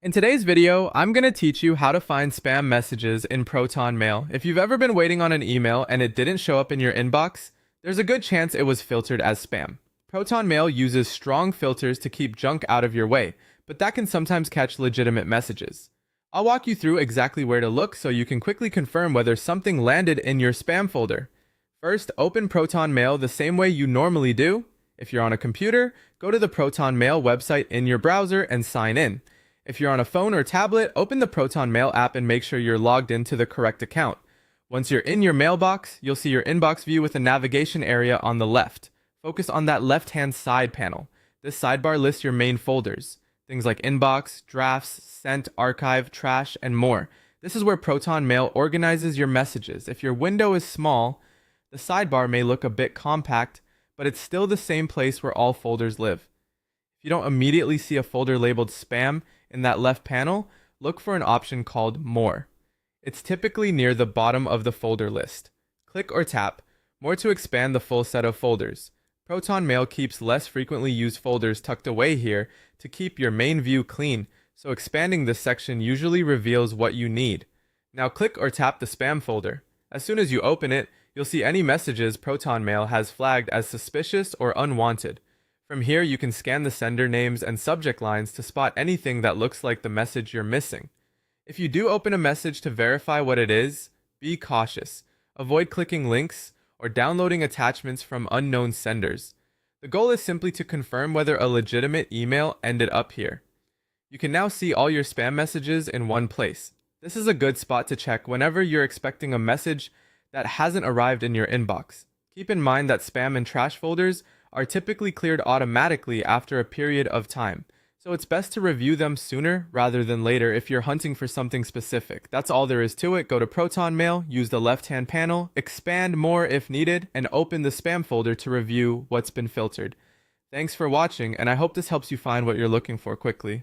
In today's video, I'm going to teach you how to find spam messages in Proton Mail. If you've ever been waiting on an email and it didn't show up in your inbox, there's a good chance it was filtered as spam. Proton Mail uses strong filters to keep junk out of your way, but that can sometimes catch legitimate messages. I'll walk you through exactly where to look so you can quickly confirm whether something landed in your spam folder. First, open Proton Mail the same way you normally do. If you're on a computer, go to the Proton Mail website in your browser and sign in. If you're on a phone or tablet, open the Proton Mail app and make sure you're logged into the correct account. Once you're in your mailbox, you'll see your inbox view with a navigation area on the left. Focus on that left-hand side panel. This sidebar lists your main folders, things like inbox, drafts, sent, archive, trash, and more. This is where Proton Mail organizes your messages. If your window is small, the sidebar may look a bit compact, but it's still the same place where all folders live. If you don't immediately see a folder labeled spam in that left panel, look for an option called More. It's typically near the bottom of the folder list. Click or tap More to expand the full set of folders. Proton Mail keeps less frequently used folders tucked away here to keep your main view clean, so expanding this section usually reveals what you need. Now click or tap the spam folder. As soon as you open it, you'll see any messages Proton Mail has flagged as suspicious or unwanted. From here, you can scan the sender names and subject lines to spot anything that looks like the message you're missing. If you do open a message to verify what it is, be cautious. Avoid clicking links or downloading attachments from unknown senders. The goal is simply to confirm whether a legitimate email ended up here. You can now see all your spam messages in one place. This is a good spot to check whenever you're expecting a message that hasn't arrived in your inbox. Keep in mind that spam and trash folders are typically cleared automatically after a period of time, so it's best to review them sooner rather than later if you're hunting for something specific. That's all there is to it. Go to Proton Mail, use the left-hand panel, expand More if needed, and open the spam folder to review what's been filtered. Thanks for watching, and I hope this helps you find what you're looking for quickly.